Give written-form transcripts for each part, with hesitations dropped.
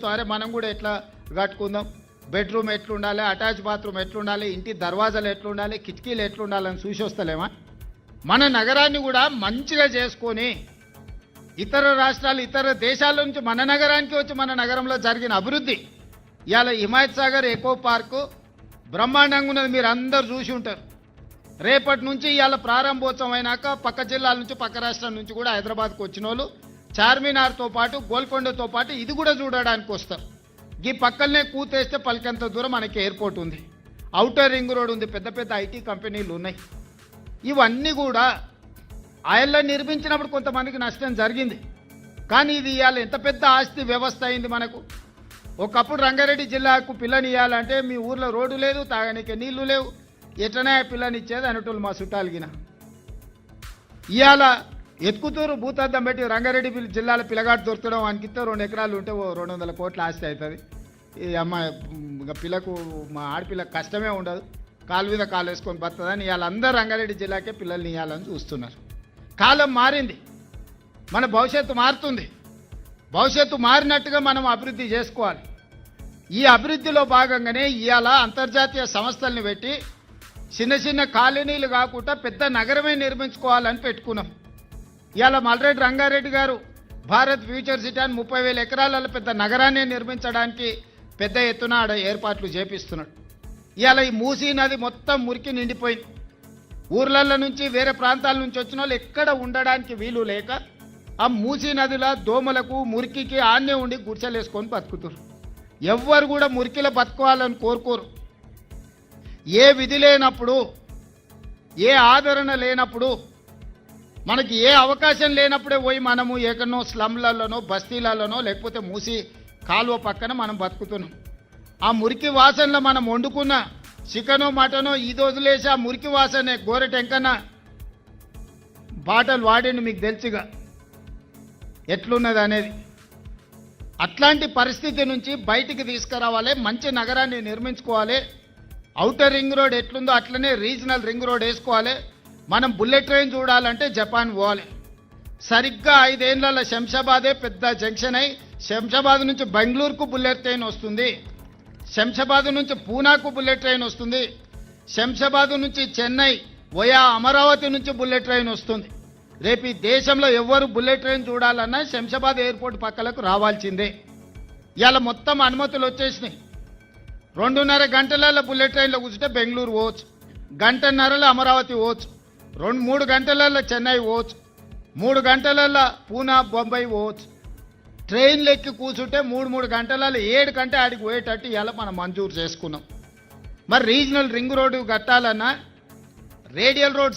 సరే మనం కూడా ఎట్లా కట్టుకుందాం, బెడ్రూమ్ ఎట్లుండాలి, అటాచ్ బాత్రూమ్ ఎట్లుండాలి, ఇంటి దర్వాజాలు ఎట్లుండాలి, కిటికీలు ఎట్లుండాలని చూసి వస్తలేమా? మన నగరాన్ని కూడా మంచిగా చేసుకొని ఇతర రాష్ట్రాలు ఇతర దేశాల నుంచి మన నగరానికి వచ్చి మన నగరంలో జరిగిన అభివృద్ధి, ఇవాళ హిమాయత్ సాగర్ ఎకో పార్కు బ్రహ్మాండంగా ఉన్నది, మీరు అందరు చూసి ఉంటారు. రేపటి నుంచి ఇవాళ ప్రారంభోత్సవం అయినాక పక్క జిల్లాల నుంచి పక్క రాష్ట్రాల నుంచి కూడా హైదరాబాద్కు వచ్చిన వాళ్ళు చార్మినార్తో పాటు గోల్కొండతో పాటు ఇది కూడా చూడడానికి వస్తారు. ఈ పక్కనే కూతేస్తే పలికంత దూరం మనకి ఎయిర్పోర్ట్ ఉంది, ఔటర్ రింగ్ రోడ్ ఉంది, పెద్ద పెద్ద ఐటీ కంపెనీలు ఉన్నాయి. ఇవన్నీ కూడా ఆయల్లో నిర్మించినప్పుడు కొంతమందికి నష్టం జరిగింది, కానీ ఇది ఇవాళ ఎంత పెద్ద ఆస్తి వ్యవస్థ అయింది మనకు. ఒకప్పుడు రంగారెడ్డి జిల్లాకు పిల్లనియాలంటే మీ ఊర్లో రోడ్డు లేదు, తాగడానికి నీళ్లు లేవు, ఎట్లనే పిల్లనిచ్చేది అనేటోళ్ళు మా చుట్టాలగిన. ఇవాళ ఎత్తుకుతూరు భూతద్దం పెట్టి రంగారెడ్డి జిల్లాలో పిల్లగాడు దొరకడం, వానికిస్తే 2 ఎకరాలు ఉంటే 200 కోట్ల ఆస్తి అవుతుంది. ఈ అమ్మాయి పిల్లకు, మా ఆడపిల్లకు కష్టమే ఉండదు, కాలు మీద కాలు వేసుకొని బతుందని ఇవాళ అందరూ రంగారెడ్డి జిల్లాకే పిల్లల్ని ఇవ్వాలని చూస్తున్నారు. కాలం మారింది, మన భవిష్యత్తు మారుతుంది. భవిష్యత్తు మారినట్టుగా మనం అభివృద్ధి చేసుకోవాలి. ఈ అభివృద్ధిలో భాగంగానే ఇవాళ అంతర్జాతీయ సంస్థల్ని పెట్టి చిన్న చిన్న కాలనీలు కాకుండా పెద్ద నగరమే నిర్మించుకోవాలని పెట్టుకున్నాం. ఇవాళ మల్రెడ్డి రంగారెడ్డి గారు భారత్ ఫ్యూచర్ సిటీ అని 30,000 ఎకరాలలో పెద్ద నగరాన్ని నిర్మించడానికి పెద్ద ఎత్తున ఆడ ఏర్పాట్లు చేపిస్తున్నాడు. ఇవాళ ఈ మూసీ నది మొత్తం మురికి నిండిపోయింది. ఊర్లల నుంచి వేరే ప్రాంతాల నుంచి వచ్చిన వాళ్ళు ఎక్కడ ఉండడానికి వీలు లేక ఆ మూసీ నదిలో దోమలకు మురికికి ఆన్నే ఉండి గుడిసెలేసుకొని బతుకుతారు. ఎవ్వరు కూడా మురికిలో బతుకోవాలని కోరుకోరు. ఏ విధి లేనప్పుడు, ఏ ఆదరణ లేనప్పుడు, మనకి ఏ అవకాశం లేనప్పుడే పోయి మనము ఎక్కడనో స్లమ్లలోనో బస్తీలలోనో లేకపోతే మూసి కాలువ పక్కన మనం బతుకుతున్నాం. ఆ మురికి వాసనలో మనం వండుకున్న చికెనో మటనో ఇది వదిలేసి ఆ మురికి వాసనే గోరెటెంకన బాటలు వాడిండు, మీకు తెలుసుగా ఎట్లున్నది అనేది. అట్లాంటి పరిస్థితి నుంచి బయటికి తీసుకురావాలి, మంచి నగరాన్ని నిర్మించుకోవాలి. ఔటర్ రింగ్ రోడ్ ఎట్లుందో అట్లనే రీజనల్ రింగ్ రోడ్ వేసుకోవాలి. మనం బుల్లెట్ ట్రైన్ చూడాలంటే జపాన్ పోవాలి. సరిగ్గా 5 ఏళ్లలో శంషాబాదే పెద్ద జంక్షన్ అయి శంషాబాద్ నుంచి బెంగళూరుకు బుల్లెట్ ట్రైన్ వస్తుంది, శంషాబాద్ నుంచి పూనాకు బుల్లెట్ ట్రైన్ వస్తుంది, శంషాబాద్ నుంచి చెన్నై వయా అమరావతి నుంచి బుల్లెట్ ట్రైన్ వస్తుంది. రేపు ఈ దేశంలో ఎవరు బుల్లెట్ ట్రైన్ చూడాలన్నా శంషాబాద్ ఎయిర్పోర్ట్ పక్కలకు రావాల్సిందే. ఇవాళ మొత్తం అనుమతులు వచ్చేసినాయి. 2.5 గంటలలో బుల్లెట్ ట్రైన్లో కూర్చుంటే బెంగళూరు పోవచ్చు, 1.5 గంటలో అమరావతి పోవచ్చు, 2-3 గంటలలో చెన్నై పోవచ్చు, 3 గంటలలో పూనా బొంబాయి పోవచ్చు. ట్రైన్లు ఎక్కి కూర్చుంటే 3 గంటలలో 7 గంట ఆడికి పోయేటట్టు ఇవాళ మనం మంజూరు చేసుకున్నాం. మరి రీజనల్ రింగ్ రోడ్డు కట్టాలన్నా రేడియల్ రోడ్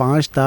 5 ta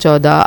14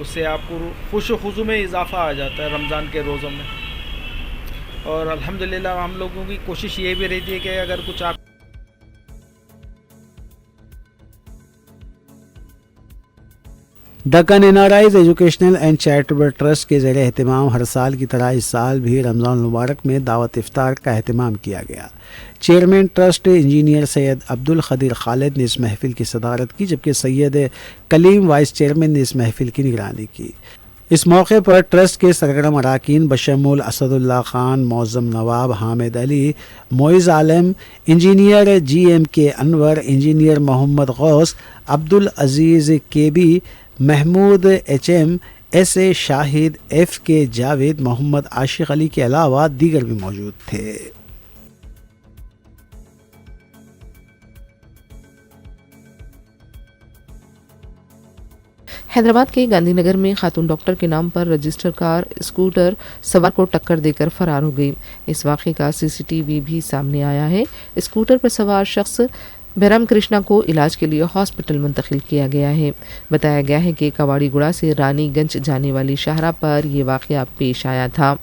اس سے آپ کو خوش و خضو میں اضافہ آ جاتا ہے رمضان کے روزوں میں. اور الحمدللہ ہم لوگوں کی کوشش یہ بھی رہتی ہے کہ اگر کچھ آپ Deccan N R Is educational and charitable trust کے زیر اہتمام ہر سال کی طرح اس سال بھی رمضان المبارک میں دعوت افطار کا اہتمام کیا گیا. چیئرمین ٹرسٹ انجینئر سید عبدالقدیر خالد نے اس محفل کی صدارت کی، جبکہ سید کلیم وائس چیئرمین نے اس محفل کی نگرانی کی. اس موقع پر ٹرسٹ کے سرگرم اراکین بشمول اسد اللہ خان، معظم نواب حامد علی، معز عالم، انجینئر جی ایم کے انور، engineer Muhammad Ghouse, Abdulaziz K B, Mahmood H M, S A Shahid, F K Javed, محمد عاشق علی کے علاوہ دیگر بھی موجود تھے. حیدرآباد کے گاندھی نگر میں خاتون ڈاکٹر کے نام پر رجسٹر کار اسکوٹر سوار کو ٹکر دے کر فرار ہو گئی. اس واقعے کا سی سی ٹی وی بھی سامنے آیا ہے. اسکوٹر پر سوار شخص بیرم کرشنا کو علاج کے لیے ہاسپٹل منتقل کیا گیا ہے. بتایا گیا ہے کہ کواڑی گڑا سے رانی گنج جانے والی شاہراہ پر یہ واقعہ پیش آیا تھا.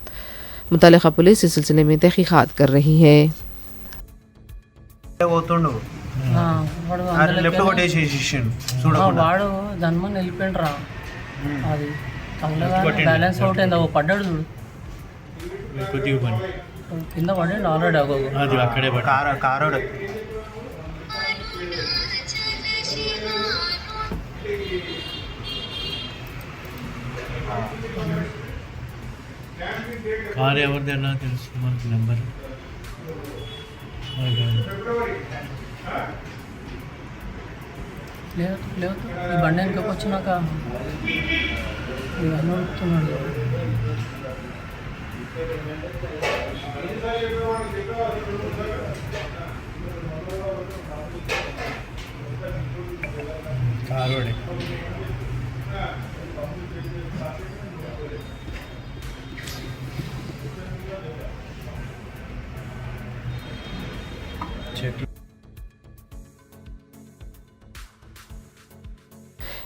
متعلقہ پولیس اس سلسلے میں تحقیقات کر رہی ہے. వాడు జన్మని వెళ్ళిపోయిండ్రా. అది తొందరగా బ్యాలెన్స్ అవుట్ అయింది. ఓ పడ్డాడు చూడు, కింద పడ్డాడు ఆల్రెడీ. అక్కడే కారోడు కారు ఎవరిదన్నా తెలుసు మనకి నెంబర్. లేదు లేదు, ఈ బండి వెనకకి వచ్చినాక ఇవన్నీ ఉడుకుతున్నాడు. కారోడే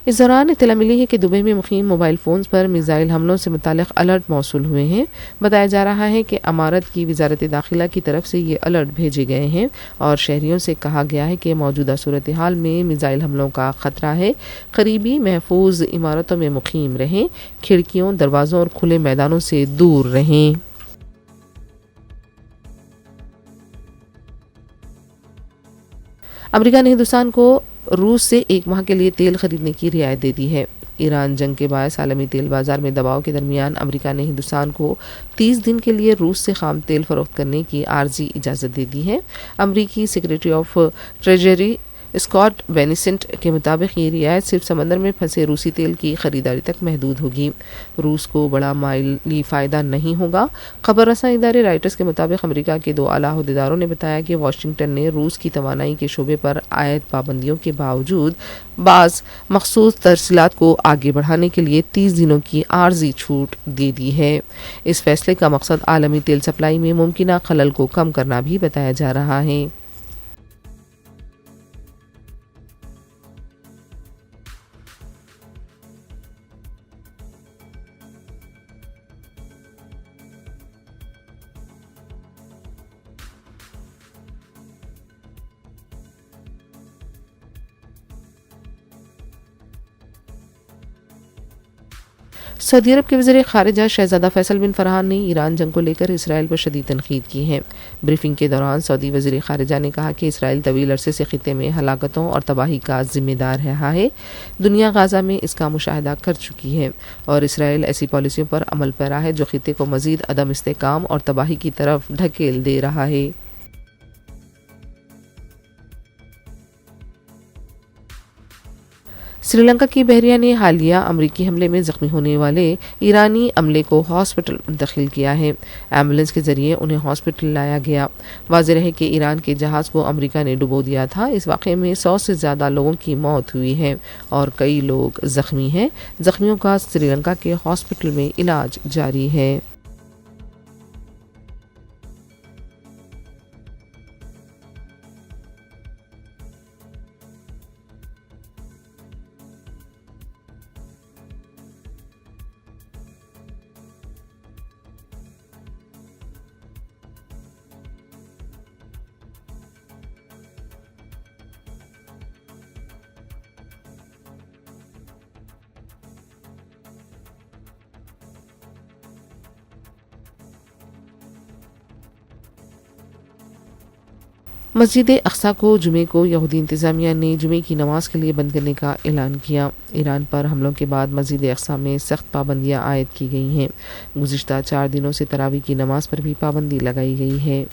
اس دوران اطلاع ملی ہے کہ دبئی میں مقیم موبائل فونز پر میزائل حملوں سے متعلق الرٹ موصول ہوئے ہیں. بتایا جا رہا ہے کہ امارت کی وزارت داخلہ کی طرف سے یہ الرٹ بھیجے گئے ہیں اور شہریوں سے کہا گیا ہے کہ موجودہ صورتحال میں میزائل حملوں کا خطرہ ہے. قریبی محفوظ عمارتوں میں مقیم رہیں، کھڑکیوں، دروازوں اور کھلے میدانوں سے دور رہیں. امریکہ نے ہندوستان کو روس سے 1 ماہ کے لیے تیل خریدنے کی رعایت دے دی ہے. ایران جنگ کے باعث عالمی تیل بازار میں دباؤ کے درمیان امریکہ نے ہندوستان کو 30 دن کے لیے روس سے خام تیل فروخت کرنے کی عارضی اجازت دے دی ہے. امریکی سیکریٹری آف ٹریجری اسکاٹ بینیسنٹ کے مطابق یہ رعایت صرف سمندر میں پھنسے روسی تیل کی خریداری تک محدود ہوگی. روس کو بڑا مالی فائدہ نہیں ہوگا. خبر رساں ادارے رائٹرز کے مطابق امریکہ کے 2 اعلیٰ عہدیداروں نے بتایا کہ واشنگٹن نے روس کی توانائی کے شعبے پر عائد پابندیوں کے باوجود بعض مخصوص ترسیلات کو آگے بڑھانے کے لیے 30 دنوں کی عارضی چھوٹ دے دی ہے. اس فیصلے کا مقصد عالمی تیل سپلائی میں ممکنہ خلل کو کم کرنا بھی بتایا جا رہا ہے. سعودی عرب کے وزیر خارجہ شہزادہ فیصل بن فرحان نے ایران جنگ کو لے کر اسرائیل پر شدید تنقید کی ہے. بریفنگ کے دوران سعودی وزیر خارجہ نے کہا کہ اسرائیل طویل عرصے سے خطے میں ہلاکتوں اور تباہی کا ذمہ دار رہا ہے. دنیا غزہ میں اس کا مشاہدہ کر چکی ہے اور اسرائیل ایسی پالیسیوں پر عمل پیرا ہے جو خطے کو مزید عدم استحکام اور تباہی کی طرف ڈھکیل دے رہا ہے. سری لنکا کی بحریہ نے حالیہ امریکی حملے میں زخمی ہونے والے ایرانی عملے کو ہاسپٹل منتقل کیا ہے. ایمبولینس کے ذریعے انہیں ہاسپٹل لایا گیا. واضح ہے کہ ایران کے جہاز کو امریکہ نے ڈبو دیا تھا. اس واقعے میں 100 سے زیادہ لوگوں کی موت ہوئی ہے اور کئی لوگ زخمی ہیں. زخمیوں کا سری لنکا کے ہاسپٹل میں علاج جاری ہے. مسجد اقصی کو جمعے کو یہودی انتظامیہ نے جمعے کی نماز کے لیے بند کرنے کا اعلان کیا۔ ایران پر حملوں کے بعد مسجد اقصی میں سخت پابندیاں عائد کی گئی ہیں۔ گزشتہ 4 دنوں سے تراویح کی نماز پر بھی پابندی لگائی گئی ہے۔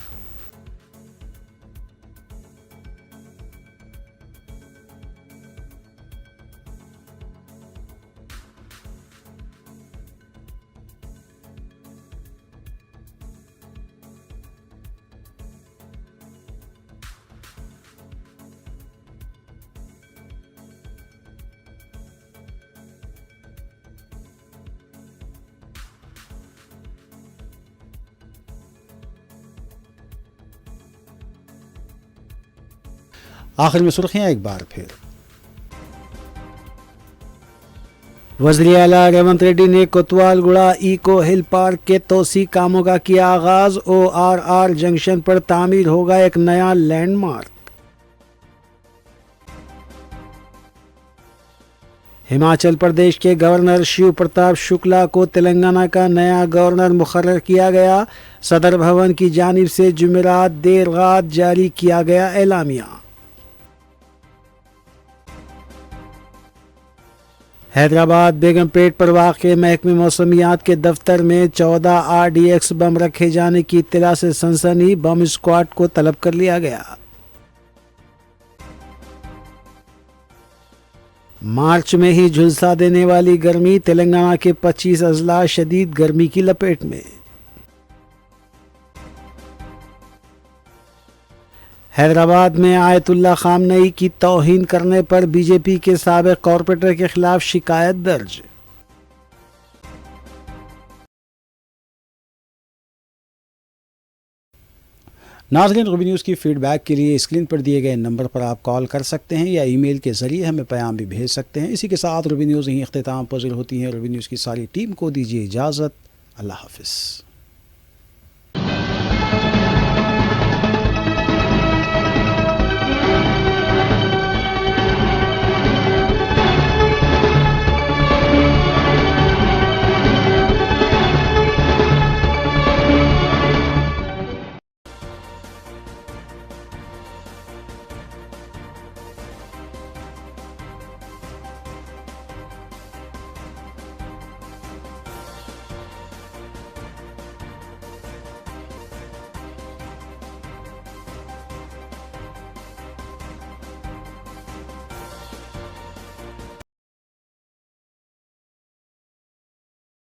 آخر میں سرخیاں ایک بار پھر۔ وزیر اعلیٰ ریونت ریڈی نے کوتوال گوڑا ایکو ہل پارک کے توسیع کاموں کا کیا آغاز۔ ORR جنکشن پر تعمیر ہوگا ایک نیا لینڈ مارک۔ ہماچل پردیش کے گورنر شیو پرتاپ شکلا کو تلنگانہ کا نیا گورنر مقرر کیا گیا۔ صدر بھون کی جانب سے جمعرات دیر رات جاری کیا گیا اعلامیہ۔ حیدرآباد بیگم پیٹ پر واقع محکمہ موسمیات کے دفتر میں 14 RDX بم رکھے جانے کی اطلاع سے سنسنی، بم اسکواڈ کو طلب کر لیا گیا۔ مارچ میں ہی جھلسا دینے والی گرمی، تلنگانہ کے 25 اضلاع شدید گرمی کی لپیٹ میں۔ حیدرآباد میں آیت اللہ خامنئی کی توہین کرنے پر BJP کے سابق کارپوریٹر کے خلاف شکایت درج۔ ناظرین، روبی نیوز کی فیڈ بیک کے لیے اسکرین پر دیے گئے نمبر پر آپ کال کر سکتے ہیں یا ای میل کے ذریعے ہمیں پیام بھی بھیج سکتے ہیں۔ اسی کے ساتھ روبی نیوز یہیں اختتام پذیر ہوتی ہے۔ روبی نیوز کی ساری ٹیم کو دیجیے اجازت۔ اللہ حافظ۔